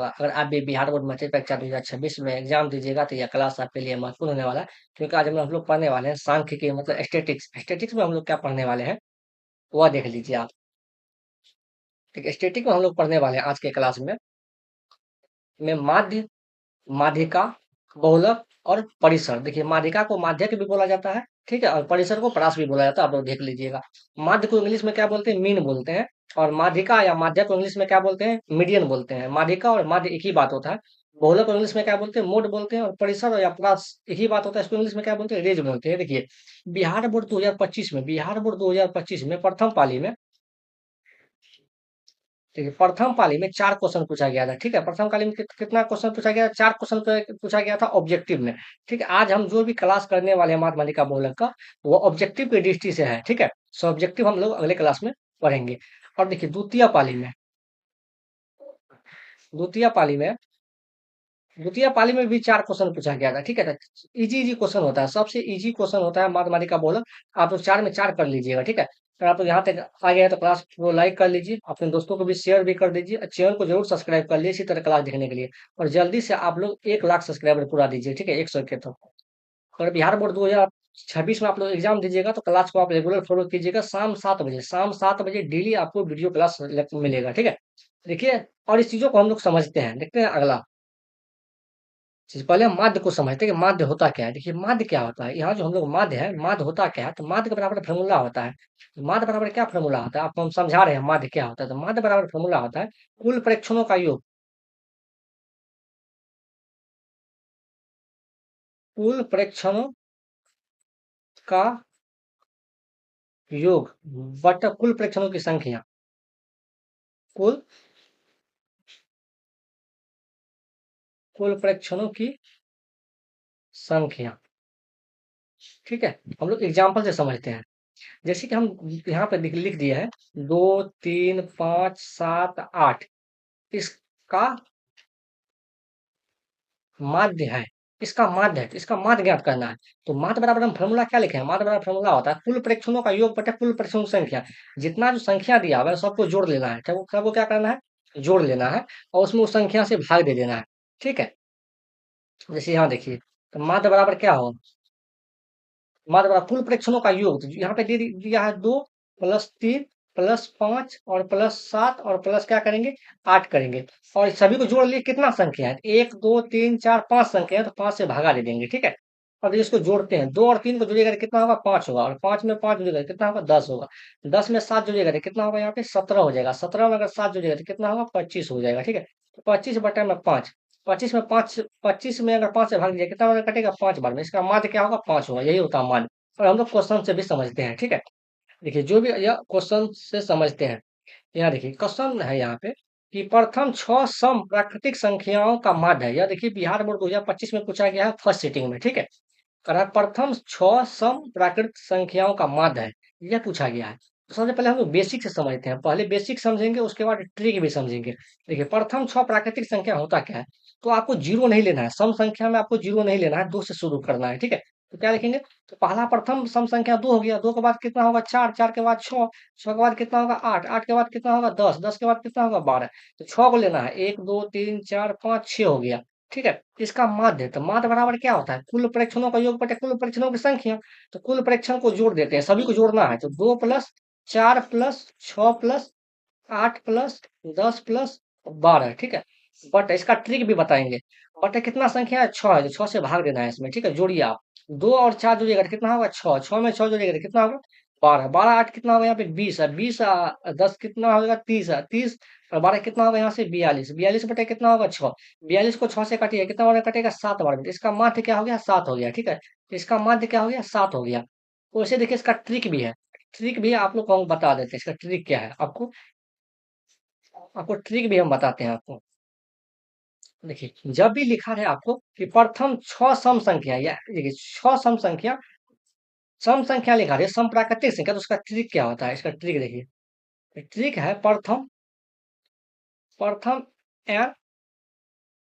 अगर आप भी बिहार बोर्ड मैट्रिक परीक्षा 2026 में एग्जाम दीजिएगा तो यह क्लास आपके लिए महत्वपूर्ण होने वाला है, क्योंकि आज हम लोग पढ़ने वाले हैं सांख्यिकी मतलब स्टेटिक्स। स्टेटिक्स में हम लोग क्या पढ़ने वाले हैं वह देख लीजिए आप। ठीक है, स्टेटिक में हम लोग पढ़ने वाले हैं आज के क्लास में माध्य, माध्यिका, बहुलक और परिसर। देखिए, माध्यिका को माध्यक भी बोला जाता है, ठीक है, और परिसर को परास भी बोला जाता है। आप लोग देख लीजिएगा। माध्य को इंग्लिश में क्या बोलते हैं? मीन बोलते हैं। और माध्यिका या माध्यक को इंग्लिश में क्या बोलते हैं? मीडियन बोलते हैं। माध्यिका और माध्य एक ही बात होता है। बहुलक को इंग्लिश में क्या बोलते हैं? मोड बोलते हैं। और परिसर या परास एक ही बात होता है, इसको इंग्लिश में क्या बोलते हैं? रेज बोलते हैं। देखिए, बिहार बोर्ड 2025 में प्रथम पाली में, ठीक है, प्रथम पाली में 4 क्वेश्चन पूछा गया था। ठीक है, प्रथम पाली में कितना क्वेश्चन पूछा गया? 4 क्वेश्चन पूछा गया था ऑब्जेक्टिव में। ठीक है, आज हम जो भी क्लास करने वाले हैं माध्यमिका बोलक का, वो ऑब्जेक्टिव की दृष्टि से है। ठीक है, सो ऑब्जेक्टिव हम लोग अगले क्लास में पढ़ेंगे। और देखिए, द्वितीय पाली में द्वितीय पाली में भी 4 क्वेश्चन पूछा गया था। ठीक है, इजी इजी क्वेश्चन होता है, सबसे इजी क्वेश्चन होता है माध्यमिका बोलक। आप लोग 4 में 4 कर लीजिएगा। ठीक है, अगर आप लोग यहाँ तक आ गए हैं तो क्लास को लाइक कर लीजिए, अपने दोस्तों को भी शेयर भी कर दीजिए, और चैनल को जरूर सब्सक्राइब कर लीजिए इसी तरह क्लास देखने के लिए। और जल्दी से आप लोग 1 लाख सब्सक्राइबर पूरा दीजिए। ठीक है, 100 के तो। अगर बिहार बोर्ड 2026 में आप लोग एग्जाम दीजिएगा तो क्लास को आप रेगुलर फॉलो कीजिएगा। शाम 7 बजे डेली आपको वीडियो क्लास मिलेगा। ठीक है, देखिए, और इस चीजों को हम लोग समझते हैं। देखते हैं अगला चीज, पहले हम माध्य को समझते हैं कि माध्य होता क्या है। देखिए, माध्य क्या होता है? यहाँ जो हम लोग माध्य है, माध्य होता क्या है? तो माध्य के बराबर फॉर्मूला होता है। तो माध्य बराबर क्या फॉर्मूला होता है? आपको हम समझा रहे हैं माध्य क्या होता है। तो माध्य बराबर फॉर्मूला होता है कुल प्रेक्षणों का योग। कुल प्रेक्षणों का योग बटा कुल प्रेक्षणों की संख्या। कुल कुल प्रेक्षणों की संख्या। ठीक है, हम लोग एग्जाम्पल से समझते हैं। जैसे कि हम यहाँ पे लिख दिए हैं 2 3 5 7 8, इसका माध्य है। इसका माध्य है, तो इसका माध्य ज्ञात करना है। तो माध्य बराबर हम फॉर्मूला क्या लिखे हैं? माध्य बराबर फॉर्मूला होता है कुल प्रेक्षणों का योग बटा कुल प्रेक्षणों की संख्या। जितना जो संख्या दिया हुआ है सबको जोड़ लेना है। सबको क्या करना है? जोड़ लेना है, और उसमें उस संख्या से भाग दे देना है। ठीक है, जैसे यहाँ देखिए, तो माध्य बराबर क्या हो? माध्य बराबर कुल प्रेक्षणों का योग। तो यहाँ पे दिया है 2 + 3 + 5 और +7 और प्लस क्या करेंगे? 8 करेंगे। और सभी को जोड़ लिए, कितना संख्या है? 1 2 3 4 5 संख्या है, तो 5 से भागा दे देंगे। ठीक है, अब इसको जोड़ते हैं, 2 और 3 को जोड़िएगा तो कितना होगा? 5 होगा। और 5 में 5 जोड़िएगा तो कितना होगा? 10 होगा। 10 में 7 जोड़िएगा तो कितना होगा? यहाँ पे 17 हो जाएगा। 17 में अगर 7 जोड़िएगा तो कितना होगा? 25 हो जाएगा। ठीक है, तो 25/5, 25 में अगर 5 से भाग दिया कितना बार कटेगा? 5 बार में। इसका माध्य क्या होगा? 5 होगा। यही होता है माध्य। और हम लोग क्वेश्चन से भी समझते हैं। ठीक है, देखिए, जो भी यह क्वेश्चन से समझते हैं। यहाँ देखिए, क्वेश्चन है यहाँ पे कि प्रथम 6 सम प्राकृतिक संख्याओं का माध्य है। यह देखिए, बिहार बोर्ड 2025 में पूछा गया है फर्स्ट सिटिंग में। ठीक है, करा प्रथम 6 सम प्राकृत संख्याओं का माध्य है, यह पूछा गया है। तो सबसे पहले हम लोग बेसिक से समझते हैं। पहले बेसिक समझेंगे, उसके बाद ट्रिक भी समझेंगे। देखिए, प्रथम 6 प्राकृतिक संख्या होता क्या है? तो आपको जीरो नहीं लेना है। सम संख्या में आपको जीरो नहीं लेना है, 2 से शुरू करना है। ठीक है, तो क्या लिखेंगे? तो पहला प्रथम सम संख्या 2 हो गया। 2 के बाद कितना होगा? 4, 4 के बाद 6, 6 के बाद कितना होगा? 8, 8 के बाद कितना होगा? 10, 10 के बाद कितना होगा? 12। तो 6 को लेना है, 1 2 3 4 5 6 हो गया। ठीक है, इसका माध्य, तो माध्य बराबर क्या होता है? कुल प्रेक्षणों का योग बटे कुल प्रेक्षणों की संख्या। तो कुल प्रेक्षण को जोड़ देते हैं, सभी को जोड़ना है। तो 2 + 4 + 6 + 8 + 10 + 12। ठीक है, बट इसका ट्रिक भी बताएंगे। बटे कितना संख्या है? 6 है, तो 6 से भाग देना है इसमें। ठीक है, जोड़िए आप। 2 और 4 जोड़िएगा तो कितना होगा? 6, 6 में 6 जोड़िएगा तो कितना होगा? 12, 12 8 कितना होगा? यहाँ पे 20 है। 20 10 कितना होगा? 30 है। 30 और 12 कितना होगा? यहाँ से 42, 42 बटे कितना होगा? 6, 42 को 6 से काटिए, कितना बार कटेगा? 7 बार में। तो इसका माध्य क्या हो गया? 7 हो गया। ठीक है, तो इसका माध्य क्या हो गया? 7 हो गया। वैसे देखिए, इसका ट्रिक भी है। ट्रिक भी आप लोग को हम बता देते हैं, इसका ट्रिक क्या है। आपको आपको ट्रिक भी हम बताते हैं आपको। देखिए, जब भी लिखा है आपको कि प्रथम 6 सम संख्या, या देखिए 6 सम संख्या लिखा है, सम प्राकृतिक संख्या, तो उसका ट्रिक क्या होता है? इसका ट्रिक देखिए, ट्रिक है प्रथम प्रथम एन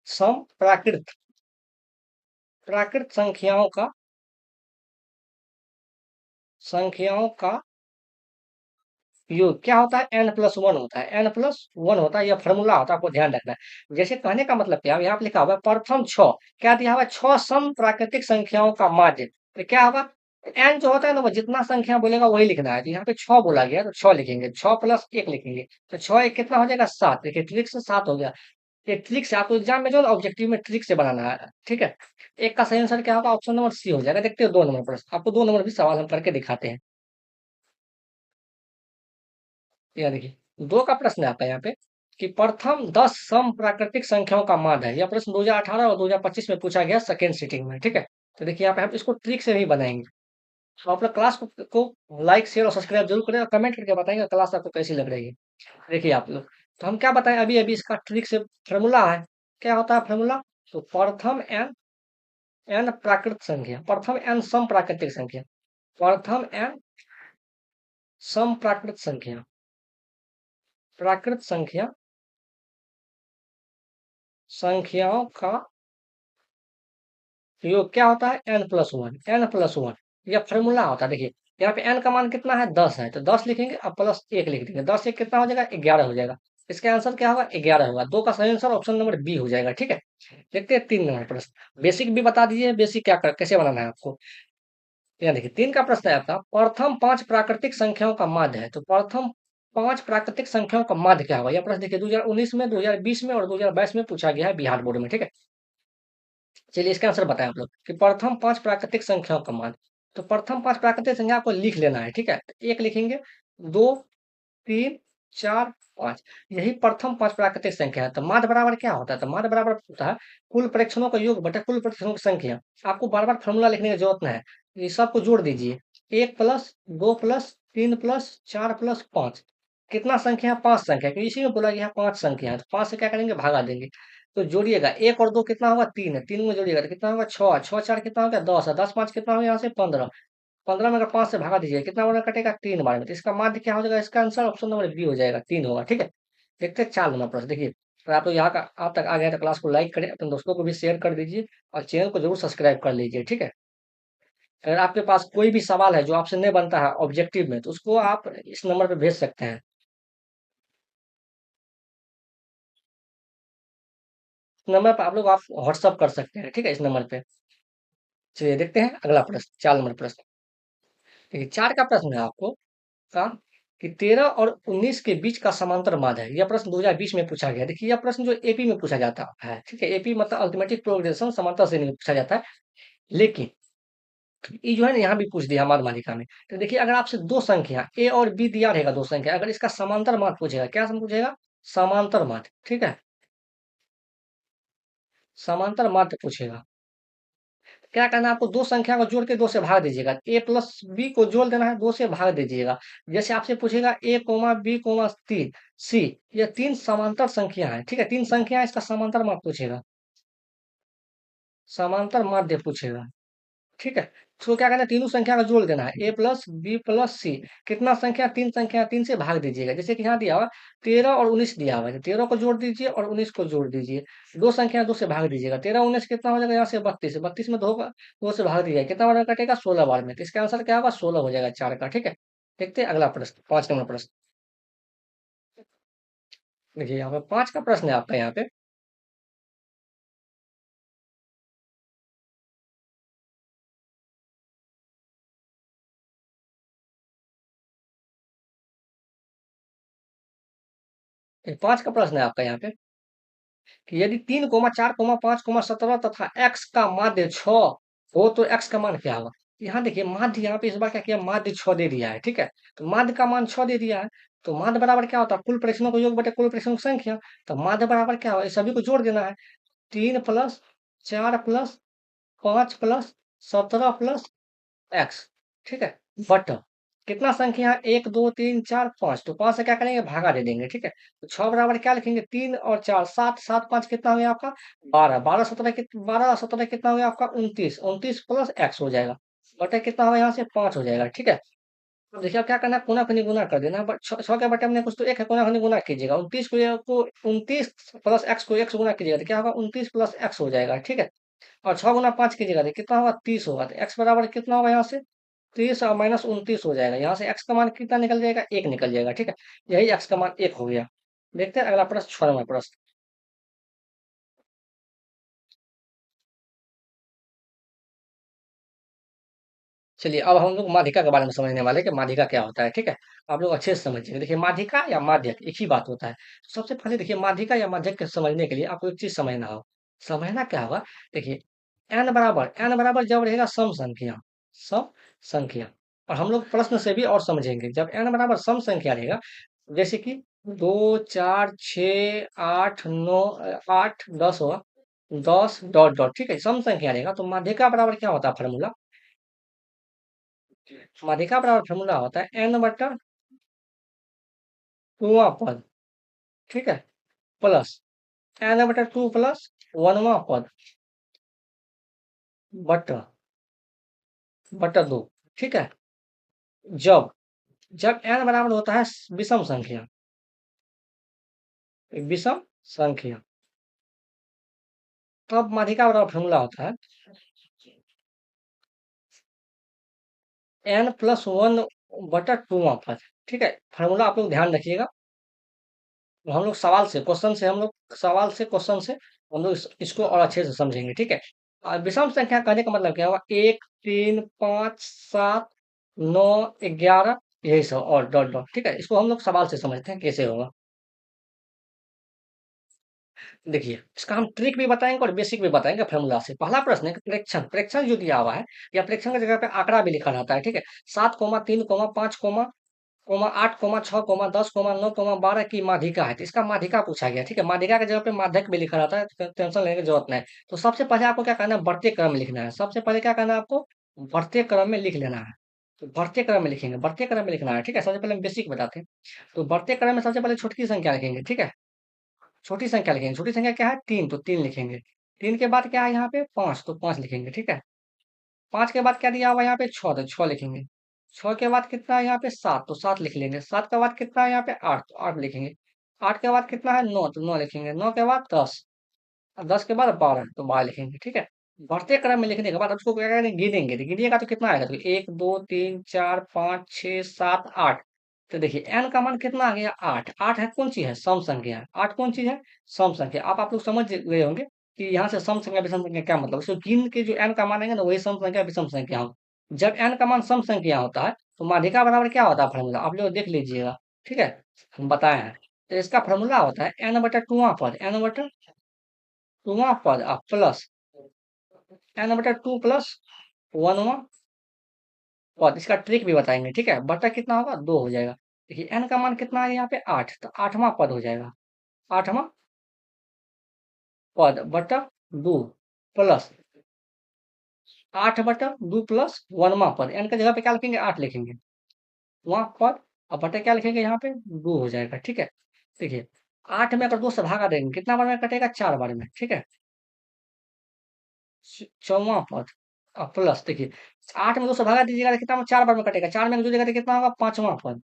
सम प्राकृत प्राकृत संख्याओं का योग क्या होता है, एन प्लस वन होता है, एन प्लस वन होता है, यह फॉर्मूला होता है, आपको ध्यान रखना है। जैसे कहने का मतलब क्या है, यहाँ पे लिखा हुआ है प्रथम छ, क्या दिया हुआ है, छह सम प्राकृतिक संख्याओं का माध्य। तो क्या होगा, एन जो होता है ना, वो जितना संख्या बोलेगा वही लिखना है। तो यहाँ पे छ बोला गया तो छ लिखेंगे, छ प्लस एक लिखेंगे, तो छ एक कितना हो जाएगा, सात। देखिए ट्रिक से सात हो गया। ये ट्रिक से आपको एग्जाम में जो है ना, ऑब्जेक्टिव में ट्रिक से बनाना है, ठीक है। एक का सही आंसर क्या होगा, ऑप्शन नंबर सी हो जाएगा। देखते हो 2 नंबर प्रश्न, आपको 2 नंबर भी सवाल हम करके दिखाते हैं। यह देखिए 2 का प्रश्न है आपका यहाँ पे, कि प्रथम 10 सम प्राकृतिक संख्याओं का माध्य है। यह प्रश्न 2018 और 2025 में पूछा गया सेकेंड सिटिंग में, ठीक है। तो देखिए यहाँ पे हम इसको ट्रिक से नहीं बनाएंगे। तो आप लोग क्लास को लाइक शेयर और सब्सक्राइब जरूर करें, और कमेंट करके बताएंगे क्लास आपको कैसी लग रही है। देखिए आप लोग, तो हम क्या बताएं, अभी अभी इसका ट्रिक से फॉर्मूला है। क्या होता है फॉर्मूला, तो प्रथम एन, एन प्राकृत संख्या, प्रथम एन सम प्राकृतिक संख्या, प्रथम एन सम प्राकृत संख्या, प्राकृत संख्या, संख्याओं का योग क्या होता है, N plus one, N plus one. यह फॉर्मूला होता है। देखिए यहाँ पे एन का मान कितना है, 10 है, तो 10 लिखेंगे और प्लस एक लिख देंगे, 10 एक कितना हो जाएगा, 11 हो जाएगा। इसका आंसर क्या होगा, 11 होगा। 2 का सही आंसर ऑप्शन नंबर बी हो जाएगा, ठीक है। देखते हैं 3 नंबर प्रश्न, बेसिक भी बता दीजिए, बेसिक क्या कर कैसे बनाना है आपको। यहाँ देखिए 3 का प्रश्न है आपका, प्रथम 5 प्राकृतिक संख्याओं का माध्य है। तो प्रथम 5 प्राकृतिक संख्याओं का माध्य क्या होगा, यह प्रश्न देखिए 2019 में, 2020 में और 2022 में पूछा गया है बिहार बोर्ड में, ठीक है। चलिए इसका आंसर बताएं आप लोग, कि प्रथम 5 प्राकृतिक संख्याओं का माध्य। तो प्रथम 5 प्राकृतिक संख्या आपको लिख लेना है, ठीक है। तो एक लिखेंगे, दो, तीन, चार, पांच, यही प्रथम 5 प्राकृतिक संख्या है। तो माध्य बराबर क्या होता है, तो माध्य बराबर होता है कुल परीक्षणों का योग बटा कुल परीक्षणों की संख्या। आपको बार बार फॉर्मूला लिखने की जरूरत नहीं है, ये सबको जोड़ दीजिए। 1 प्लस 2 प्लस 3 प्लस 4 प्लस 5, कितना संख्या है, 5 संख्या, क्योंकि इसी में बोला गया है 5 संख्या है। तो 5 से क्या करेंगे, भागा देंगे। तो जोड़िएगा, 1 और 2 कितना होगा, 3 है, 3 में जोड़िएगा तो कितना होगा, 6, 6 4 कितना हो गया, 10 है, 10 5 कितना हो गया, यहाँ से 15, 15 में अगर 5 से भागा दीजिए कितना बार कटेगा, 3 बार में। तो इसका माध्य क्या हो जाएगा, इसका आंसर ऑप्शन नंबर बी हो जाएगा, 3 होगा, ठीक है। देखते हैं 4 नंबर प्रश्न। देखिए अगर आप लोग यहाँ का आप तक आ गए तो क्लास को लाइक करें, अपने दोस्तों को भी शेयर कर दीजिए, और चैनल को जरूर सब्सक्राइब कर लीजिए, ठीक है। अगर आपके पास कोई भी सवाल है जो आपसे नहीं बनता है ऑब्जेक्टिव में, तो उसको आप इस नंबर पे भेज सकते हैं। इस नंबर पर आप व्हाट्सअप कर सकते हैं, ठीक है, इस नंबर पे। चलिए देखते हैं अगला प्रश्न, 4 नंबर प्रश्न। देखिए 4 का प्रश्न है आपको का, कि 13 और 19 के बीच का समांतर माध्य है। यह प्रश्न 2020 में पूछा गया। देखिए यह प्रश्न जो एपी में पूछा जाता है, ठीक है, एपी मतलब अल्टरनेटिव प्रोग्रेशन समांतर श्रेणी में पूछा जाता है। लेकिन ये जो है ना, यहाँ भी पूछ दिया हमारी मालिका में। तो देखिए अगर आपसे दो संख्या ए और बी दिया रहेगा, दो संख्या, अगर इसका समांतर माध्य पूछेगा, क्या सम पूछेगा, समांतर माध्य, ठीक है, समांतर माध्य पूछेगा। क्या करना है आपको, दो संख्या को जोड़ के 2 से भाग दीजिएगा, ए प्लस बी को जोड़ देना है, 2 से भाग दीजिएगा। जैसे आपसे पूछेगा ए कोमा बी कोमा तीन सी, ये 3 समांतर संख्या है, ठीक है, 3 संख्या है, इसका समांतर माध्य पूछेगा, समांतर माध्य पूछेगा, ठीक है। तो क्या करना है, तीनों संख्या का जोड़ देना है, ए प्लस बी प्लस सी, कितना संख्या, 3 संख्या, 3 से भाग दीजिएगा। जैसे कि यहाँ दिया हुआ 13 और 19 दिया हुआ है, 13 को जोड़ दीजिए और 19 को जोड़ दीजिए। दो संख्या 2 से भाग दीजिएगा, 13 19 कितना हो जाएगा, यहाँ से 32, 32 में दो से भाग दीजिएगा, कितना बार कटेगा, 16 बार में। तो इसका आंसर क्या होगा, 16 हो जाएगा 4 का, ठीक है। देखते हैं अगला प्रश्न, 5 नंबर प्रश्न। देखिए यहाँ पे 5 का प्रश्न है आपका, यहाँ पे 5 का प्रश्न है आपका यहाँ पे, कि यदि 3 4 5 17 तथा x का माध्य 6 हो तो x का मान क्या होगा। यहाँ देखिए माध्य, यहाँ पे इस बार क्या किया, माध्य 6 दे दिया है, ठीक है। तो माध्य का मान 6 दे दिया है, तो माध्य बराबर क्या होता है, कुल प्रेक्षणों का योग बटे कुल प्रेक्षणों की संख्या। तो माध्य बराबर क्या होगा, इस सभी को जोड़ देना है, 3 + 4 + 5 + 17 + x, ठीक है, बट कितना संख्या है, 1 2 3 4 5, तो 5 से क्या करेंगे, भागा दे देंगे, ठीक है। तो 6 बराबर क्या लिखेंगे, 3 और 4 7, 7 5 कितना हो गया आपका, 12, 12 17 कितना हो गया आपका, 29, 29 प्लस एक्स हो जाएगा, बटे कितना होगा, यहाँ से 5 हो जाएगा, ठीक है। तो देखिए अब क्या करना है, कोना खनी गुना कर देना, बट 6 के बटे में कुछ तो एक है, कोना खनी गुना कीजिएगा, 29 को 29 प्लस एक्स को एक्स गुना कीजिएगा, तो क्या होगा, 29 प्लस एक्स हो जाएगा, ठीक है। और 6 गुना 5 कीजिएगा तो कितना होगा, 30 होगा। तो एक्स बराबर कितना होगा यहाँ से, 30 और माइनस 29 हो जाएगा। यहाँ से एक्स का मान कितना निकल जाएगा? 1 निकल जाएगा, ठीक है। यही एक्स का मान 1 हो गया। देखते हैं अगला प्रश्न, 6वां प्रश्न। चलिए अब हम लोग माध्यिका के बारे में समझने वाले हैं कि माध्यिका क्या होता है, ठीक है। आप लोग अच्छे से समझिए। देखिए माध्यिका या माध्यक एक ही बात होता है। सबसे पहले देखिए माध्यिका या माध्यक के समझने के लिए आपको एक चीज समझना हो। समझना क्या होगा? देखिए एन बराबर जब रहेगा सम संख्या, सम संख्या। और हम लोग प्रश्न से भी और समझेंगे, जब एन बराबर सम संख्या रहेगा, जैसे कि 2 4 6 8 9 8 10 हुआ, 10 डॉट डॉट, ठीक है, सम संख्या रहेगा तो माध्यिका बराबर क्या होता है फॉर्मूला? माध्यिका बराबर फॉर्मूला होता है एन बटा टूवा पद, ठीक है, प्लस एन बटा टू प्लस वनवा पद बटा बटा दो, ठीक है। जब जब एन बराबर होता है विषम संख्या, विषम संख्या, तब माध्यिका बराबर फॉर्मूला होता है एन प्लस वन बटा टूवा पद, ठीक है। फॉर्मूला आप लोग ध्यान रखिएगा। तो हम लोग सवाल से क्वेश्चन से हम लोग इसको और अच्छे से समझेंगे, ठीक है। और विषम संख्या कहने का मतलब क्या हुआ? 1 3 5 7 9 11, यही सब और डॉट डॉट, ठीक है। इसको हम लोग सवाल से समझते हैं कैसे होगा। देखिए इसका हम ट्रिक भी बताएंगे और बेसिक भी बताएंगे फॉर्मूला से। पहला प्रश्न है कि प्रेक्षण, प्रेक्षण जो दिया हुआ है या प्रेक्षण की जगह पे आंकड़ा भी लिखा रहता है, ठीक है। 7 3 5 8 6 10 12 की माध्यिका है, तो इसका माध्यिका पूछा गया, ठीक है। माध्यिका की जगह पे माध्यक भी लिखा रहता है, तो टेंशन लेने की जरूरत नहीं है। तो सबसे पहले आपको क्या करना है? बढ़ते क्रम में लिखना है। सबसे पहले क्या करना है आपको? बढ़ते क्रम में लिख लेना है। तो बढ़ते क्रम में लिखेंगे, बढ़ते क्रम में लिखना है, ठीक है। सबसे पहले हम बेसिक बताते हैं। तो बढ़ते क्रम में सबसे पहले छोटी संख्या लिखेंगे, ठीक है। छोटी संख्या लिखेंगे, छोटी संख्या क्या है? 3, तो 3 लिखेंगे। 3 के बाद क्या है यहाँ पे? 5, तो 5 लिखेंगे, ठीक है। 5 के बाद क्या दिया हुआ है यहाँ पे? 6, तो 6 लिखेंगे। 6 के बाद कितना है यहाँ पे? 7, तो 7 लिख लेंगे। 7 के बाद कितना है यहाँ पे? 8, तो 8 लिखेंगे। 8 के बाद कितना है? 9, तो 9 लिखेंगे। 9 के बाद 10, और 10 के बाद 12, तो 12 लिखेंगे, ठीक है। बढ़ते क्रम में लिखने के बाद अब उसको क्या करेंगे? गिनेंगे, तो गिनिएगा तो कितना आएगा? तो 1 2 3 4 5 6 7 8। तो देखिए एन का मान कितना आ गया? 8। 8 है कौन सी है? सम संख्या है। 8 कौन चीज है? सम संख्या। आप लोग समझ गए होंगे कि यहाँ से सम संख्या विषम संख्या क्या मतलब। इसको गिन के जो एन का मान आएगा ना, वही सम संख्या विषम संख्या हो। जब एन का मान सम संख्या होता है तो माध्यिका बराबर क्या होता है फॉर्मूला? आप लोग देख लीजिएगा, ठीक है। हम बताए हैं। तो इसका फॉर्मूला होता है एन बटा टूवा पद, एन बटा टूवा पद प्लस एन बटा टू प्लस वनवा पद। इसका ट्रिक भी बताएंगे, ठीक है। बटा कितना होगा? 2 हो जाएगा। देखिए एन का मान कितना है यहाँ पे? 8, तो 8वां पद हो जाएगा। 8वां पद बटा 2 प्लस 8 बटा 2 प्लस 1वां पद। एन की जगह पे क्या लिखेंगे? 8 लिखेंगे। वहां पद और बटा क्या लिखेंगे यहाँ पे? 2 हो जाएगा, ठीक है। देखिए 8 में अगर 2 से भागा देंगे कितना बार में कटेगा? 4 बार में, ठीक है। 4वां पद और प्लस देखिए 8 में 2 से भागा दीजिएगा तो कितना? 4 बार में कटेगा। 4 में जो जगह तो कितना होगा? 5वां पद,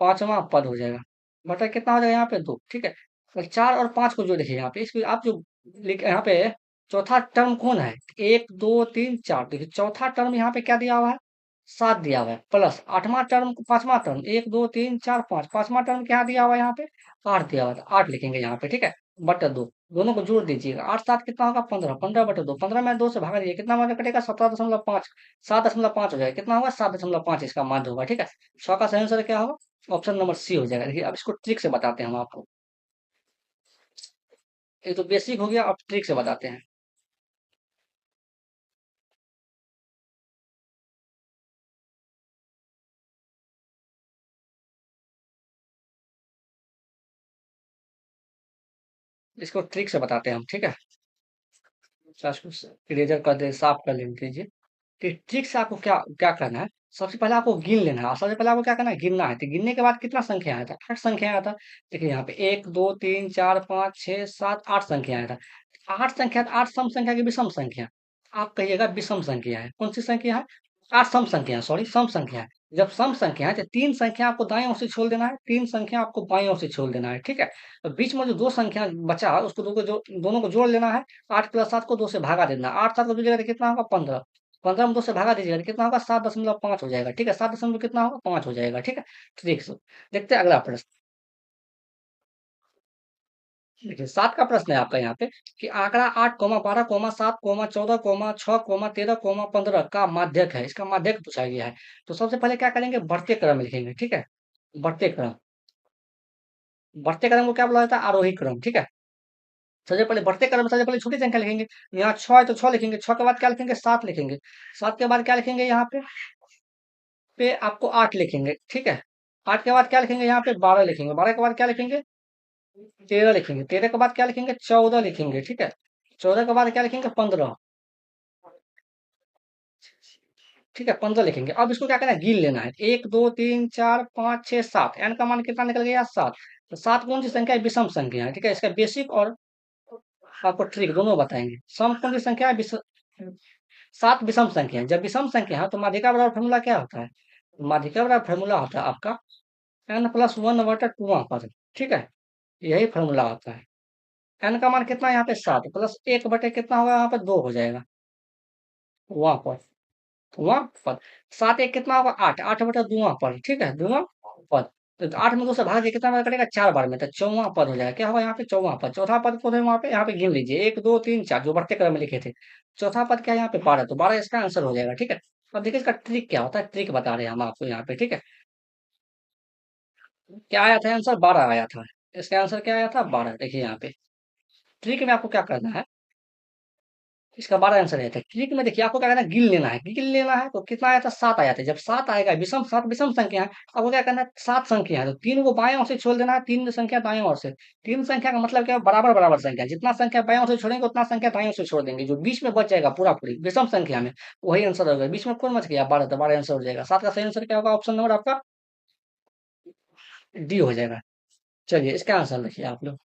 5वां पद हो जाएगा। बटा कितना हो जाएगा यहाँ पे? 2, ठीक है। तो 4 और 5 को जो देखिए यहाँ पे, इसको आप जो यहाँ पे चौथा टर्म कौन है? 1 2 3 4। देखिए चौथा टर्म यहाँ पे क्या दिया हुआ है? 7 दिया हुआ है, प्लस 8वां टर्म, 5वां टर्म 1 2 3 4 5, 5वां टर्म क्या दिया हुआ है यहाँ पे? 8 दिया हुआ है, 8 लिखेंगे यहाँ पे, ठीक है। बटा 2, दोनों को जोड़ दीजिएगा। 8 7 कितना होगा? 15, 15 बटा 2, 15 में 2 से भागा दीजिए कितना मान कटेगा? 17.5, 7.5 हो जाएगा। कितना होगा? 7.5 इसका मान होगा, ठीक है। 100 का सही आंसर क्या होगा? ऑप्शन नंबर सी हो जाएगा। देखिए अब इसको ट्रिक से बताते हैं हम आपको। ये तो बेसिक हो गया, अब ट्रिक से बताते हैं। इसको ट्रिक से बताते हैं हम, ठीक है। इसको इरेजर कर दे, साफ कर लीजिए। कि ट्रिक से आपको क्या क्या करना है? सबसे पहले आपको गिन लेना है, और सबसे पहले आपको क्या करना है? गिनना है। तो गिनने के बाद कितना संख्या आया था? 8 संख्या आया था। देखिए यहाँ पे 1 2 3 4 5 6 7 8 संख्या आया था। 8 संख्या, 8 सम संख्या की विषम संख्या। आप कहिएगा विषम संख्या है। कौन सी संख्या है? 8 सम संख्या है, सॉरी सम संख्या है। जब सम संख्या है तो 3 संख्या आपको दाएं ओर से छोड़ देना है, 3 संख्या आपको बाएं ओर से छोड़ देना है, ठीक है। तो बीच में जो 2 संख्या बचा है उसको दोनों को जोड़ लेना है। 8 प्लस 7 को 2 से भागा देना है। 8 7 को जोड़िएगा तो कितना होगा? 15। 15 में 2 से भागा दीजिएगा तो कितना होगा 7.5 हो जाएगा। ठीक है, 7 दशमलव कितना होगा 5 हो जाएगा। ठीक है, तो देखते हैं अगला प्रश्न। देखिए 7 का प्रश्न है आपका यहाँ पे कि आंकड़ा 8,12,7,14,6,13,15 का माध्यक है। इसका माध्यक पूछा गया है। तो सबसे पहले क्या करेंगे, बढ़ते क्रम में लिखेंगे। ठीक है, बढ़ते क्रम। बढ़ते क्रम को क्या बोला जाता है, आरोही क्रम। ठीक है, सबसे पहले बढ़ते क्रम में सबसे पहले छोटी संख्या लिखेंगे। यहाँ 6 है तो 6 लिखेंगे। 6 के बाद क्या लिखेंगे, 7 लिखेंगे। 7 के बाद क्या लिखेंगे, यहाँ पे आपको 8 लिखेंगे। ठीक है, 8 के बाद क्या लिखेंगे, यहाँ पे 12 लिखेंगे। 12 के बाद क्या लिखेंगे, 13 लिखेंगे। 13 के बाद क्या लिखेंगे, 14 लिखेंगे। ठीक है, 14 के बाद क्या लिखेंगे, 15। ठीक है, 15 लिखेंगे। अब इसको क्या करना है, गिन लेना है। 1 2 3 4 5 6 7, एन का मान कितना निकल गया, 7। तो 7 कौन सी संख्या है, विषम संख्या है। ठीक है, इसका बेसिक और आपको ट्रिक दोनों बताएंगे। सम कौन सी संख्या है, 7 विषम संख्या है। जब विषम संख्या है तो माध्यिका बराबर फॉर्मूला क्या होता है, माध्यिका बराबर फॉर्मूला होता है आपका एन प्लस 1/2 पर। ठीक है, यही फॉर्मूला होता है। एन का मान कितना है, यहाँ पे 7 प्लस 1 बटे कितना होगा, यहाँ पे 2 हो जाएगा वहां पर। वहां पर 7 1 कितना होगा, 8। 8/2 पर। ठीक है, 2 पद। तो 8 में 2 से भाग दिया, कितना बार करेगा, 4 बार में। तो 14वां पद हो जाएगा। क्या होगा यहाँ पे, 14वां पद। चौथा पद को वहां पे यहाँ पे गिन लीजिए, 1 2 3 4 जो बढ़ते क्रम में लिखे थे। चौथा पद क्या है, यहाँ पे 12। तो 12 इसका आंसर हो जाएगा। ठीक है, अब देखिए इसका ट्रिक क्या होता है, ट्रिक बता रहे हैं हम आपको यहाँ पे। ठीक है, क्या आया था आंसर, 12 आया था। इसका आंसर क्या आया था, 12। देखिए यहाँ पे ट्रिक में आपको क्या करना है, इसका 12 आंसर आया था। ट्रिक में देखिए आपको क्या करना है, गिन लेना है। गिन लेना है तो कितना आया था, 7 आया था। जब 7 आएगा, विषम 7 विषम संख्या है। आपको क्या करना है, 7 संख्या है तो 3 को बाएं ओर से छोड़ देना है, 3 संख्या दाएं ओर से। 3 संख्या का मतलब क्या है, बराबर बराबर संख्या। जितना संख्या बाएं ओर से छोड़ेंगे उतना संख्या दाएं ओर से छोड़ देंगे। जो बीच में बच जाएगा पूरा पूरी विषम संख्या में, वही आंसर होगा। बीच में कौन बच गया, 12। तो 12 आंसर हो जाएगा। 7 का सही आंसर क्या होगा, ऑप्शन नंबर आपका डी हो जाएगा। चलिए इसका आंसर लिखिए आप लोग।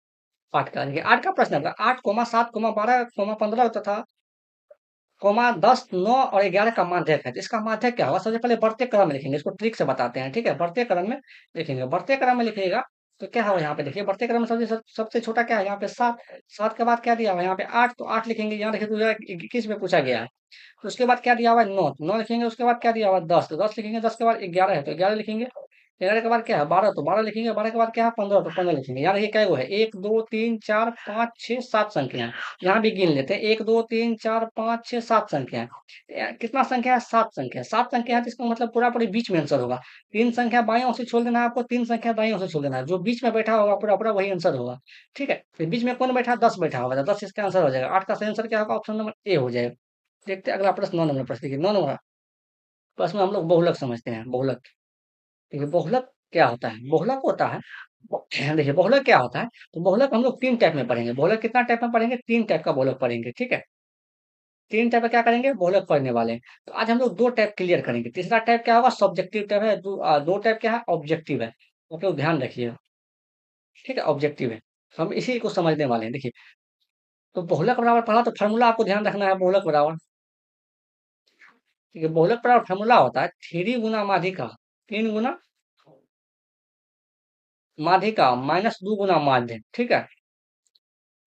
8 का देखिए, 8 का प्रश्न है 8,7,12,15 तथा 10 9 और 11 का माध्यक है। तो इसका माध्यक क्या होगा, सबसे पहले बढ़ते क्रम में लिखेंगे। इसको ट्रिक से बताते हैं। ठीक है, बढ़ते क्रम में लिखेंगे। बढ़ते क्रम में लिखिएगा तो क्या होगा, यहाँ पे देखिए बढ़ते क्रम में सबसे छोटा क्या है, यहाँ पे 7। 7 के बाद क्या दिया हुआ है, यहाँ पे 8। तो 8 लिखेंगे। यहाँ देखिए 2021 में पूछा गया है। तो उसके बाद क्या दिया हुआ है, 9। 9 लिखेंगे। उसके बाद क्या दिया हुआ है, 10। तो 10 लिखेंगे। 10 के बाद 11 है तो 11 लिखेंगे। 11 के बाद क्या है, 12। तो 12 लिखेंगे। 12 के बाद क्या है, 15। तो 15 लिखेंगे। यहाँ देखिए क्या वो है, 1 2 3 4 5 6 7 संख्या है। यहाँ भी गिन लेते हैं, 1 2 3 4 5 6 7 संख्या है। कितना संख्या है, 7 संख्या। 7 संख्या है तो इसका मतलब पूरा पूरी बीच में आंसर होगा। 3 संख्या बाएं ओर से छोड़ देना है आपको, 3 संख्या दाएं ओर से छोड़ देना है। जो बीच में बैठा होगा पूरा पूरा वही आंसर होगा। ठीक है, फिर बीच में कौन बैठा, 10 बैठा होगा। तो 10 इसका आंसर हो जाएगा। 8 का सही आंसर क्या होगा, ऑप्शन नंबर ए हो जाएगा। देखते हैं अगला प्रश्न, 9 नंबर प्रश्न। देखिए 9 नंबर प्रश्न में हम लोग बहुलक समझते हैं। बहुलक, देखिए बहुलक क्या होता है, बहुलक होता है देखिए बहुलक क्या होता है, तो बहुलक हम लोग 3 टाइप में पढ़ेंगे। बहुलक कितना टाइप में पढ़ेंगे, 3 टाइप का बहुलक पढ़ेंगे। ठीक है, 3 टाइप का क्या करेंगे, बहुलक पढ़ने वाले हैं। तो आज हम लोग 2 टाइप क्लियर करेंगे। तीसरा टाइप क्या होगा, सब्जेक्टिव टाइप है। 2 टाइप क्या है, ऑब्जेक्टिव है। आप लोग ध्यान रखिए। ठीक है, ऑब्जेक्टिव है। हम इसी को समझने वाले हैं। देखिए, तो बहुलक बराबर पढ़ा तो फार्मूला आपको ध्यान रखना है। बहुलक बराबर, ठीक है, बहुलक बराबर फार्मूला होता है 3 गुना माध्यिका, 3 गुना माध्यिका माइनस 2 गुना माध्य। ठीक है,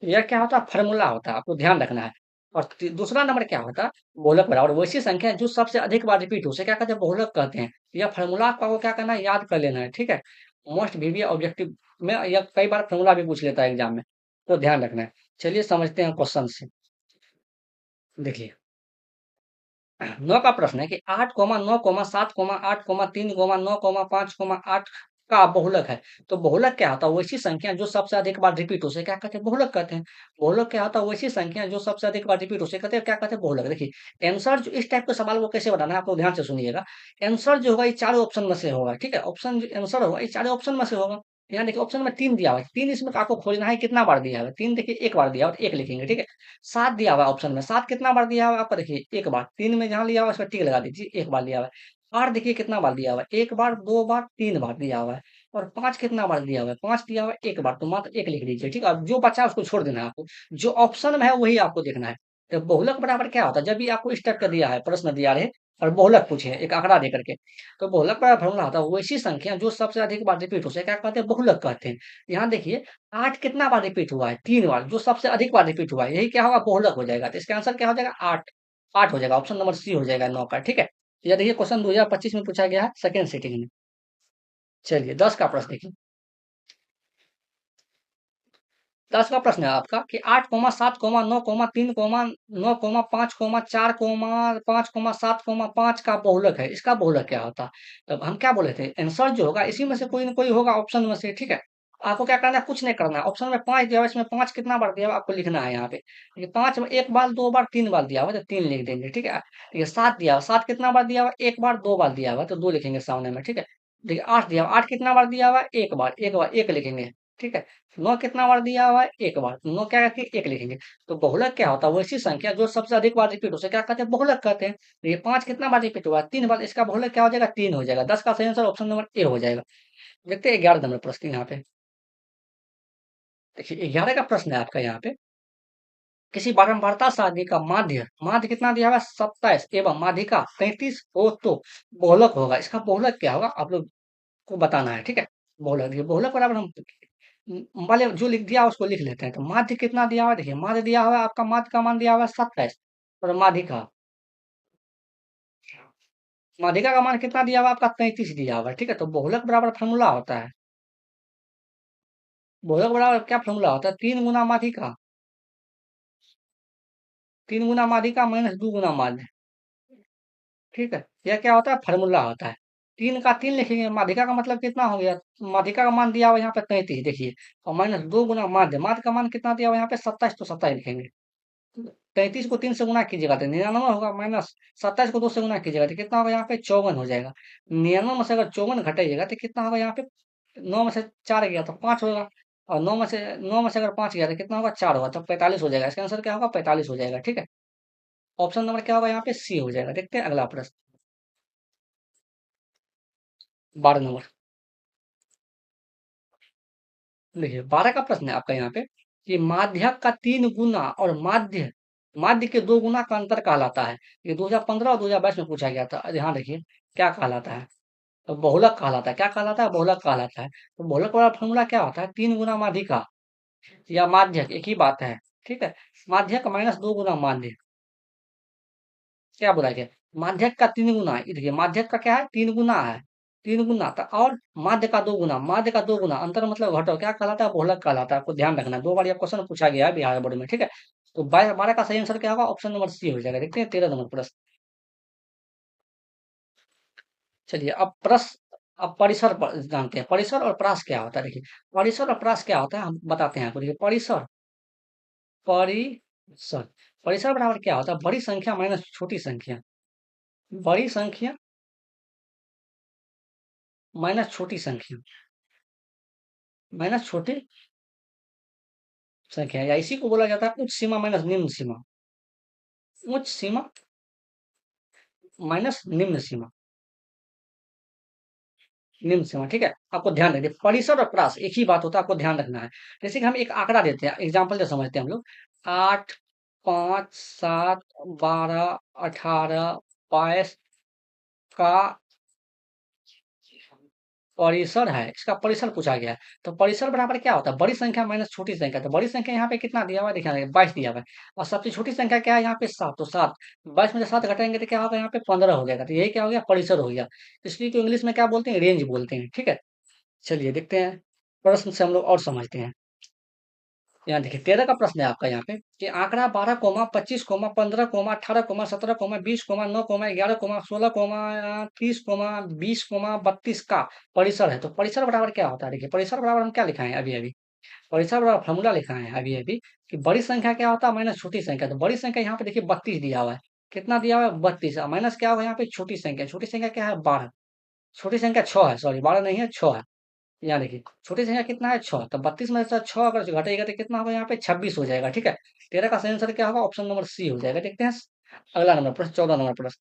यह क्या होता है, फार्मूला होता है। आपको ध्यान रखना है। और दूसरा नंबर क्या होता है, बहुलक बराबर वैसी संख्या है जो सबसे अधिक बार रिपीट हो, उसे क्या कहते हैं, बहुलक कहते हैं। यह फार्मूला आपको क्या करना है, याद कर लेना है। ठीक है, मोस्ट वीवी ऑब्जेक्टिव में यह कई बार फार्मूला भी पूछ लेता है एग्जाम में, तो ध्यान रखना है। चलिए समझते हैं क्वेश्चन से। देखिए 9 का प्रश्न है कि 8,9,7,8,3,9,5,8 का बहुलक है। तो बहुलक क्या होता है, वैसी संख्या जो सबसे अधिक बार रिपीट हो, उसे क्या कहते हैं, बहुलक कहते हैं। बहुलक क्या होता है, वैसी संख्या जो सबसे अधिक बार रिपीट हो, उसे कहते हैं, क्या कहते हैं, बहुलक। देखिए आंसर जो इस टाइप के सवाल को कैसे बनाना है, आपको ध्यान से सुनिएगा। आंसर जो होगा ये चारों ऑप्शन में से होगा। ठीक है, ऑप्शन जो आंसर होगा ये चारों ऑप्शन में से होगा। यहाँ देखिए ऑप्शन में 3 दिया हुआ है। 3 इसमें आपको खोजना है कितना बार दिया हुआ है। 3 देखिए एक बार दिया हुआ है, 1 लिखेंगे। ठीक है, 7 दिया हुआ है ऑप्शन में। 7 कितना बार दिया हुआ है आपको, देखिए एक बार। 3 में जहां लिया हुआ है उसका टिक लगा दीजिए, एक बार लिया हुआ है। 8 देखिए कितना बार दिया हुआ है, एक बार, 2 बार, 3 बार दिया हुआ है। और 5 कितना बार दिया हुआ है, 5 दिया हुआ है एक बार। तो मात्र एक लिख दीजिए। ठीक है, अब जो बचा उसको छोड़ देना है आपको। जो ऑप्शन में है वही आपको देखना है। तो बहुलक बराबर क्या होता है, जब भी आपको इस टाइप का दिया है, प्रश्न दिया रहे और बहुलक पूछे एक आंकड़ा दे करके, तो बहुलक बराबर फॉर्मूला होता है वैसी संख्या जो सबसे अधिक बार रिपीट हो, उसे क्या कहते हैं, बहुलक कहते हैं। यहाँ देखिए 8 कितना बार रिपीट हुआ है, 3 बार। जो सबसे अधिक बार रिपीट हुआ है यही क्या होगा, बहुलक हो जाएगा। तो इसका आंसर क्या हो जाएगा, 8। 8 हो जाएगा, ऑप्शन नंबर सी हो जाएगा 9 का, ठीक है। ये देखिए क्वेश्चन 2025 में पूछा गया है, सेकंड सिटिंग में। चलिए 10 का प्रश्न देखिए। 10 का प्रश्न है आपका कि 8,7,9,3,9,5,4,5,5 का बहुलक है, इसका बहुलक क्या होता है? तब हम क्या बोले थे, आंसर जो होगा इसी में से कोई ना कोई होगा ऑप्शन में से, ठीक है। आपको क्या करना है, कुछ नहीं करना है। ऑप्शन में 5 दिया हुआ है, इसमें 5 कितना बार दिया हुआ है आपको लिखना है यहाँ पे। देखिए 5 में एक बार, दो बार, तीन बार दिया हुआ है तो 3 लिख देंगे, ठीक है। देखिए 7 दिया हुआ, 7 कितना बार दिया हुआ है, एक बार, दो बार दिया हुआ है तो 2 लिखेंगे सामने में, ठीक है। देखिए 8 दिया हुआ, 8 कितना बार दिया हुआ है, एक बार, एक बार 1 लिखेंगे, ठीक है। 9 कितना बार दिया हुआ है, एक बार, 9 क्या करके 1 लिखेंगे। तो बहुलक क्या होता है, वैसी संख्या जो सबसे अधिक बार रिपीट हो, उसे क्या कहते हैं, बहुलक कहते हैं। ये 5 कितना बार रिपीट हुआ, 3 बार, इसका बहुलक क्या हो जाएगा, 3 हो जाएगा। 10 का सही आंसर ऑप्शन नंबर ए हो जाएगा। देखते हैं 11 नंबर प्रश्न यहाँ पे। देखिए 11 का प्रश्न है आपका यहाँ पे, किसी बारंबारता सारणी का माध्य, माध्य कितना दिया हुआ है, 27 एवं माध्यिका 33 हो तो बहुलक होगा। इसका बहुलक क्या होगा आप लोग को बताना है, ठीक है। बहुलक, देखिए बहुलक बराबर हम वाले जो लिख दिया उसको लिख लेते हैं। तो माध्य कितना दिया हुआ है, देखिए माध्य दिया हुआ है आपका, माध्य का मान दिया हुआ है 27 और माध्यिका, माध्यिका का मान कितना दिया हुआ है आपका, 33 दिया हुआ है, ठीक है। तो बहुलक बराबर फॉर्मूला होता है, बहुलक बराबर क्या फॉर्मूला होता है, 3 गुना माध्यिका, 3 गुना माध्यिका माइनस 2 गुना माध्य, ठीक है। यह क्या होता है, फार्मूला होता है। 3 का 3 लिखेंगे, माध्यिका का मतलब कितना हो गया, माध्यिका का मान दिया हुआ यहाँ पे 33 देखिए, और माइनस 2 गुना माध्य, माध्य का मान कितना दिया हुआ यहाँ पे 27, तो 27 लिखेंगे। 33 को 3 से गुना कीजिएगा तो 99 होगा, माइनस 27 को 2 से गुना कीजिएगा तो कितना होगा यहाँ पे 54 हो जाएगा। 99 में से अगर 54 घटाइएगा तो कितना होगा यहाँ पे, 9 में से 4 गया तो 5 होगा, और 9 में से अगर 5 गया तो कितना होगा, 4 होगा, तो 45 हो जाएगा। इसका आंसर क्या होगा, 45 हो जाएगा, ठीक है। ऑप्शन नंबर क्या होगा यहाँ पे, सी हो जाएगा। देखते हैं अगला प्रश्न, 12 नंबर। देखिए 12 का प्रश्न है आपका यहाँ पे कि माध्यक का 3 गुना और माध्य, माध्य के 2 गुना का अंतर कहलाता है। ये 2015 और 2022 में पूछा गया था, ध्यान रखिए क्या कहलाता है, तो बहुलक कहलाता है। क्या कहलाता है, बहुलक कहलाता है। तो बहुलक वाला फॉर्मूला क्या होता है, 3 गुना माध्यिका या माध्यक एक ही बात है, ठीक है। माध्यक माइनस 2 गुना माध्य, क्या बोला गया, माध्यक का 3 गुना, ये देखिए माध्यक का क्या है, 3 गुना है, 3 गुना था, और माध्य का 2 गुना, माध्य का 2 गुना, अंतर मतलब घटाओ, क्या कहलाता है, बहुलक कहलाता है। आपको ध्यान रखना है, 2 बार यह क्वेश्चन पूछा गया है बिहार बोर्ड में, ठीक है। तो 12 का सही आंसर क्या होगा, ऑप्शन नंबर सी हो जाएगा। देखते हैं 13 नंबर प्रश्न। चलिए अब परिसर जानते हैं, परिसर और प्रास क्या होता है। देखिए परिसर और प्रास क्या होता है हम बताते हैं आपको। देखिए परिसर, परिसर, परिसर बराबर क्या होता है, बड़ी संख्या माइनस छोटी संख्या, बड़ी संख्या माइनस छोटी संख्या, माइनस छोटी संख्या, या इसी को बोला जाता है उच्च सीमा माइनस निम्न सीमा, उच्च सीमा माइनस निम्न सीमा, निम्न सीमा, ठीक है। आपको ध्यान रखिए परिसर और प्रास एक ही बात होता है, आपको ध्यान रखना है। जैसे कि हम एक आंकड़ा देते हैं, एग्जाम्पल से समझते हैं हम लोग, 8, 5, 7, 12, 18, 22 का परिसर है, इसका परिसर पूछा गया है। तो परिसर बराबर क्या होता है, बड़ी संख्या माइनस छोटी संख्या। तो बड़ी संख्या यहाँ पे कितना दिया हुआ है, देखिए 22 दिया हुआ है, और सबसे छोटी संख्या क्या है यहाँ पे 7, तो 7, 22 में से 7 घटाएंगे तो क्या होगा यहाँ पे 15 हो जाएगा। तो यही क्या हो गया, परिसर हो गया। इसलिए तो इंग्लिश में क्या बोलते हैं, रेंज बोलते हैं, ठीक है। चलिए देखते हैं प्रश्न से हम लोग और समझते हैं। यहाँ देखिए 13 का प्रश्न है आपका यहाँ पे कि आंकड़ा 12, 25, 15, 18, 17, 20, 9, 11, 16, 30, 20, 32 का परिसर है। तो परिसर बराबर क्या होता है, देखिए परिसर बराबर हम क्या लिखा है अभी अभी, परिसर बराबर फॉर्मूला लिखा है अभी अभी कि बड़ी संख्या क्या होता है, माइनस छोटी संख्या। तो बड़ी संख्या यहाँ पे देखिए 32 दिया हुआ है, कितना दिया हुआ है 32, माइनस क्या होगा यहाँ पे छोटी संख्या, छोटी संख्या क्या है 12, छोटी संख्या 6 है, सॉरी 12 नहीं है 6 है। यहाँ देखिए छोटी संख्या कितना है 6, तो 32 में से 6 अगर घटेगा तो कितना होगा यहाँ पे 26 हो जाएगा, ठीक है। 13 का सही आंसर क्या होगा, ऑप्शन नंबर सी हो जाएगा। देखते हैं अगला नंबर प्रश्न, 14 नंबर प्रश्न।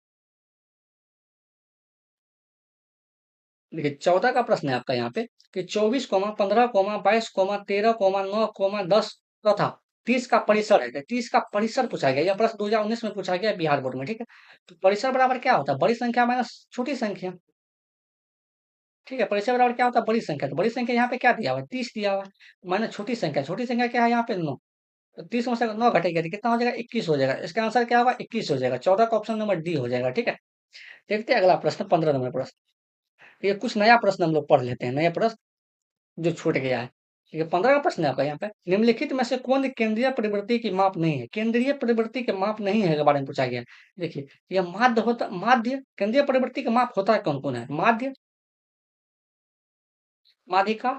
देखिए 14 का प्रश्न है आपका यहाँ पे कि 24, 15, 22, 13, 9, 10 तथा 30 का परिसर है। 30 का परिसर पूछा गया, यह प्रश्न 2019 में पूछा गया बिहार बोर्ड में, ठीक है। तो परिसर बराबर क्या होता है, बड़ी संख्या माइनस छोटी संख्या, ठीक है। परिचय बराबर क्या होता है, बड़ी संख्या। तो बड़ी संख्या यहाँ पे क्या दिया हुआ है 30 दिया हुआ है, माइनस छोटी संख्या, छोटी संख्या क्या है यहाँ पे 9, तो 30 में से 9 घटेगा तो कितना हो जाएगा? 21 हो जाएगा। इसका आंसर क्या होगा? 21 हो जाएगा। 14 का ऑप्शन नंबर डी हो जाएगा। ठीक है, देखते हैं अगला प्रश्न, 15 नंबर प्रश्न। ये कुछ नया प्रश्न हम लोग पढ़ लेते हैं, नया प्रश्न जो छूट गया है। ठीक है, 15 का प्रश्न है आपका यहाँ पे। निम्नलिखित में से कौन केंद्रीय प्रवृत्ति की माप नहीं है? केंद्रीय प्रवृत्ति के माप नहीं है के बारे में पूछा गया है। देखिए, यह माध्य होता, माध्य केंद्रीय प्रवृत्ति का माप होता है कौन कौन है? माध्य, माध्यिका,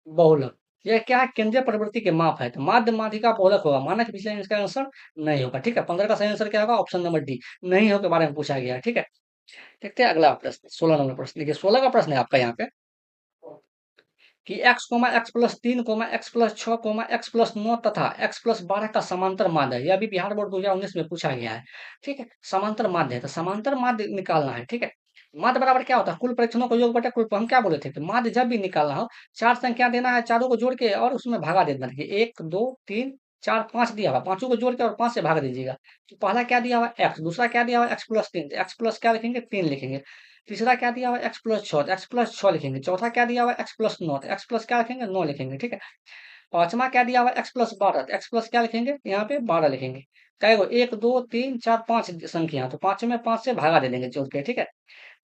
बहुलक। यह क्या है? केंद्रीय प्रवृत्ति के माप है। तो माध्य, माध्यिका, बहुलक होगा। माना कि पिछले इसका आंसर नहीं होगा। ठीक है, 15 का सही आंसर क्या होगा? ऑप्शन नंबर डी, नहीं हो के बारे में पूछा गया है। ठीक है, देखते हैं अगला प्रश्न, 16 नंबर प्रश्न। देखिए, 16 का प्रश्न है आपका यहाँ पे कि x, x plus 3, x plus 6, x plus 9 तथा x प्लस 12 का समांतर माध्य है। यह भी बिहार बोर्ड 2019 में पूछा गया है। ठीक है, समांतर माध्य है, तो समांतर माध्य निकालना है। ठीक है, माध्य बराबर क्या होता है? कुल परीक्षणों को योग बटा कुल। हम क्या बोले थे कि माध्य जब भी निकालना हो, चार संख्या देना है, चारों को जोड़ के और उसमें भगा देना है। 1 2 3 4 5 दिया हुआ, पांचों को जोड़ के और 5 से भाग दीजिएगा। तो पहला क्या दिया हुआ? x, दूसरा क्या दिया हुआ? x प्लस 3, x प्लस क्या लिखेंगे? 3 लिखेंगे। तीसरा क्या दिया हुआ? x प्लस 6, x प्लस 6 लिखेंगे। चौथा क्या दिया हुआ? x प्लस 9, x प्लस क्या लिखेंगे? 9 लिखेंगे। ठीक है, पांचवा क्या दिया हुआ? x प्लस 12, x प्लस क्या लिखेंगे? यहाँ पे 12 लिखेंगे। क्या को 1 2 3 4 5 संख्या, तो पांच में 5 से भागा दे देंगे जोड़ के। ठीक है,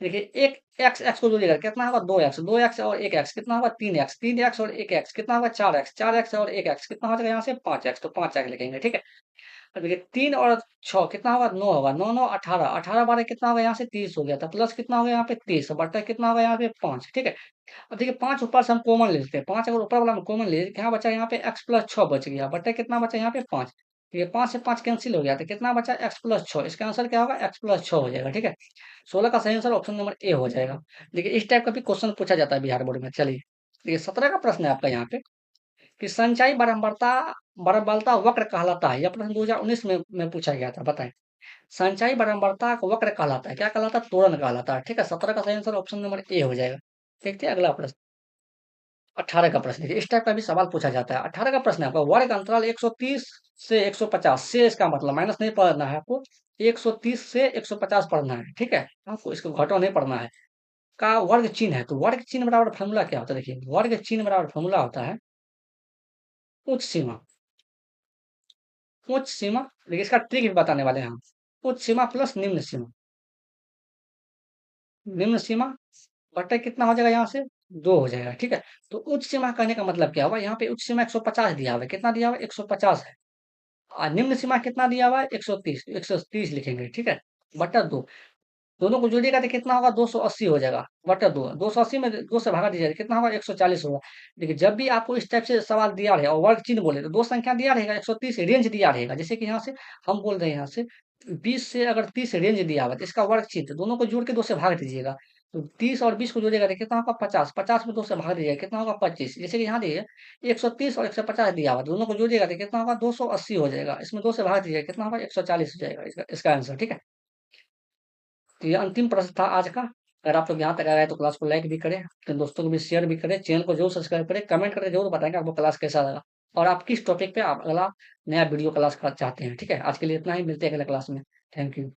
देखिए एक एक्स, एक्स को जोड़िएगा कितना होगा? 2x, 2x और 1x कितना होगा? 3x, 3x और 1x कितना होगा? 4x, 4x और 1x कितना हो जाएगा यहाँ से? 5x, तो 5x लिखेंगे। ठीक है, अब देखिए 3 और 6 कितना होगा? 9 होगा। 9 9 18, 18 12 कितना होगा? यहाँ से 30 हो गया था। प्लस कितना होगा यहाँ पे? 30 बटा कितना होगा यहाँ पे? 5। ठीक है, अब देखिए 5 ऊपर से हम कॉमन ले लेते हैं। 5 अगर ऊपर वाला हम कॉमन ले, क्या बचा यहाँ पे? x प्लस 6 बच गया, बटा कितना बचा यहाँ पे? 5। ये 5 से 5 कैंसिल हो गया, तो कितना बचा? x plus 6। इसका आंसर क्या होगा? x प्लस 6 हो जाएगा। ठीक है, 16 का सही आंसर ऑप्शन नंबर ए हो जाएगा। देखिए इस टाइप का भी क्वेश्चन पूछा जाता है बिहार बोर्ड में। चलिए, देखिए 17 का प्रश्न है आपका यहाँ पे कि संचयी बारंबारता, बारंबारता वक्र कहलाता है। यह प्रश्न 2019 में पूछा गया था। बताएं, संचयी बारंबारता का वक्र कहलाता है, क्या कहलाता है? त्वरण कहलाता है। ठीक है, 17 का सही आंसर ऑप्शन नंबर ए हो जाएगा। देखते हैं अगला प्रश्न, 18 का प्रश्न। देखिए इस टाइप का भी सवाल पूछा जाता है। 18 का प्रश्न है आपका, वर्ग अंतराल 130 से 150 से, इसका मतलब माइनस नहीं पढ़ना है आपको, 130 से 150 पढ़ना है। ठीक है, आपको इसको घटाव नहीं पढ़ना है। का वर्ग चिन्ह है, तो वर्ग चिन्ह बराबर फॉर्मूला क्या होता है? देखिए वर्ग चिन्ह बराबर फॉर्मूला होता है उच्च सीमा। उच्च सीमा, देखिए इसका ट्रिक भी बताने वाले हैं हम। उच्च सीमा प्लस निम्न सीमा, निम्न सीमा बटा कितना हो जाएगा यहाँ से? 2 हो जाएगा। ठीक है, तो उच्च सीमा कहने का मतलब क्या होगा? यहाँ पे उच्च सीमा 150 दिया हुआ है। कितना दिया हुआ है? 150 है। और निम्न सीमा कितना दिया हुआ है? 130, 130 लिखेंगे। ठीक है, बटा 2। दोनों को जोड़िएगा तो कितना होगा? 280 हो जाएगा, बटा 2। 280 में 2 से भागा दीजिएगा, कितना होगा? 140 होगा। देखिए जब भी आपको इस टाइप से सवाल दिया रहे और वर्ग चिन्ह बोले, तो दो संख्या दिया रहेगा, 130 रेंज दिया रहेगा। जैसे कि यहाँ से हम बोल रहे हैं, यहाँ से 20 से अगर 30 रेंज दिया हुआ, तो इसका वर्ग चिन्ह, तो दोनों को जोड़ के 2 से भाग दीजिएगा। तो 30 और 20 को जोड़िएगा तो कितना होगा? 50, 50 में 2 से भाग दीजिएगा, कितना होगा? 25। जैसे कि यहाँ देखिए 130 और 150 दिया हुआ, दोनों को जोड़िएगा तो कितना होगा? 280 हो जाएगा। इसमें 2 से भाग दीजिएगा, कितना होगा? 140 हो जाएगा इसका आंसर। ठीक है, तो ये अंतिम प्रश्न था आज का। अगर आप लोग यहाँ तक आए तो क्लास को लाइक भी करें, अपने दोस्तों को भी शेयर भी करें, चैनल को जरूर सब्सक्राइब करें, कमेंट करके जरूर बताएंगे आपको क्लास कैसा लगा और आप किस टॉपिक पे आप अगला नया वीडियो क्लास का चाहते हैं। ठीक है, आज के लिए इतना ही, मिलते हैं अगले क्लास में। Thank you.